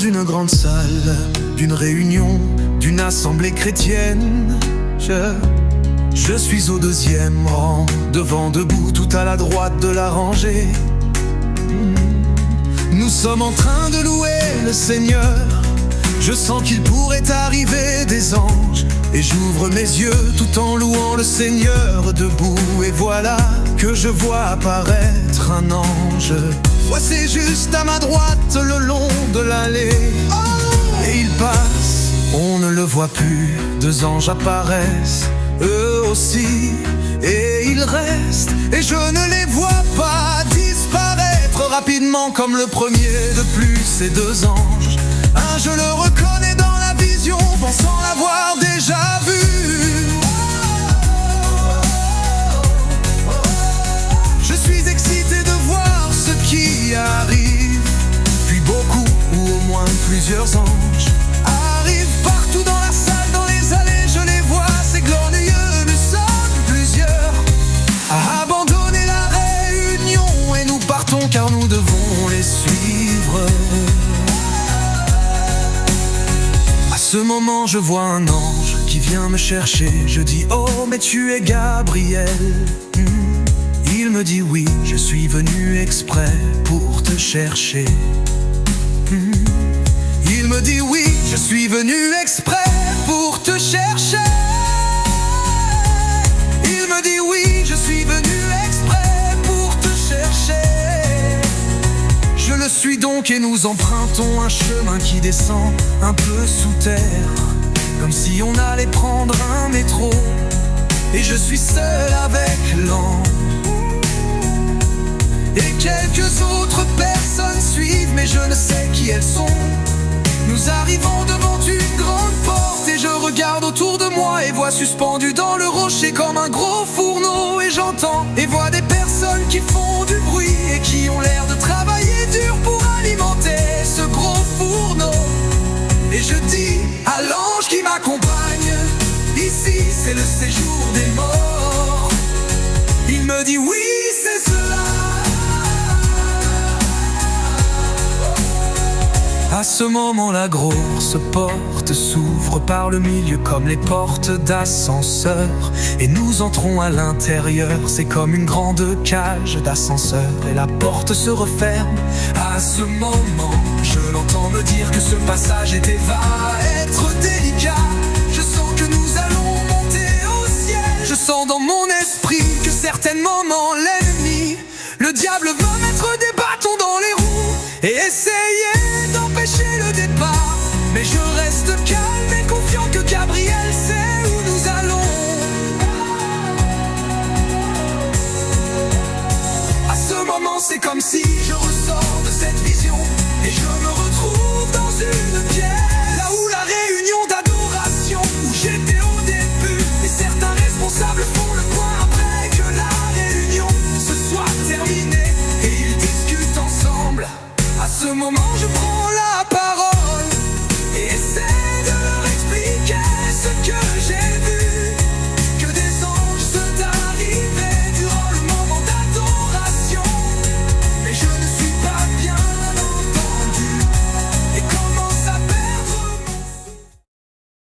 une grande salle d'une réunion, d'une assemblée chrétienne. Je suis au deuxième rang, devant debout, tout à la droite de la rangée. Nous sommes en train de louer le Seigneur. Je sens qu'il pourrait arriver des anges, et j'ouvre mes yeux tout en louant le Seigneur debout. Et voilà que je vois apparaître un ange. Voici juste à ma droite le long de l'allée. Et il passe, on ne le voit plus. Deux anges apparaissent, eux aussi, et ils restent. Et je ne les vois pas disparaître rapidement comme le premier de plus. Ces deux anges, un je le reconnais dans la vision, pensant l'avoir déjà vu. Je suis excité de voir ce qui arrive. Puis beaucoup, ou au moins plusieurs anges arrivent partout dans la salle, dans les allées, je les vois, c'est glorieux. Nous sommes plusieurs à abandonner la réunion, et nous partons car nous devons les suivre. À ce moment je vois un ange qui vient me chercher. Je dis oh mais tu es Gabriel. Il me dit oui, je suis venu exprès pour te chercher. Il me dit oui, je suis venu exprès pour te chercher. Il me dit oui, je suis venu exprès pour te chercher. Je le suis donc et nous empruntons un chemin qui descend un peu sous terre, comme si on allait prendre un métro. Et je suis seul avec l'ange, et quelques autres personnes suivent, mais je ne sais qui elles sont. Nous arrivons devant une grande porte, et je regarde autour de moi et vois suspendu dans le rocher comme un gros fourneau. Et j'entends et vois des personnes qui font du bruit et qui ont l'air de travailler dur pour alimenter ce gros fourneau. Et je dis à l'ange qui m'accompagne, ici c'est le séjour des morts. Il me dit oui, c'est cela. À ce moment la grosse porte s'ouvre par le milieu comme les portes d'ascenseur, et nous entrons à l'intérieur. C'est comme une grande cage d'ascenseur, et la porte se referme. À ce moment je l'entends me dire que ce passage va être délicat. Je sens que nous allons monter au ciel. Je sens dans mon esprit que certains moments l'ennemi, le diable, va mettre des bâtons dans les roues et essayer d'empêcher le départ. Mais je reste calme et confiant que Gabriel sait où nous allons. À ce moment c'est comme si je ressors de cette vision, et je me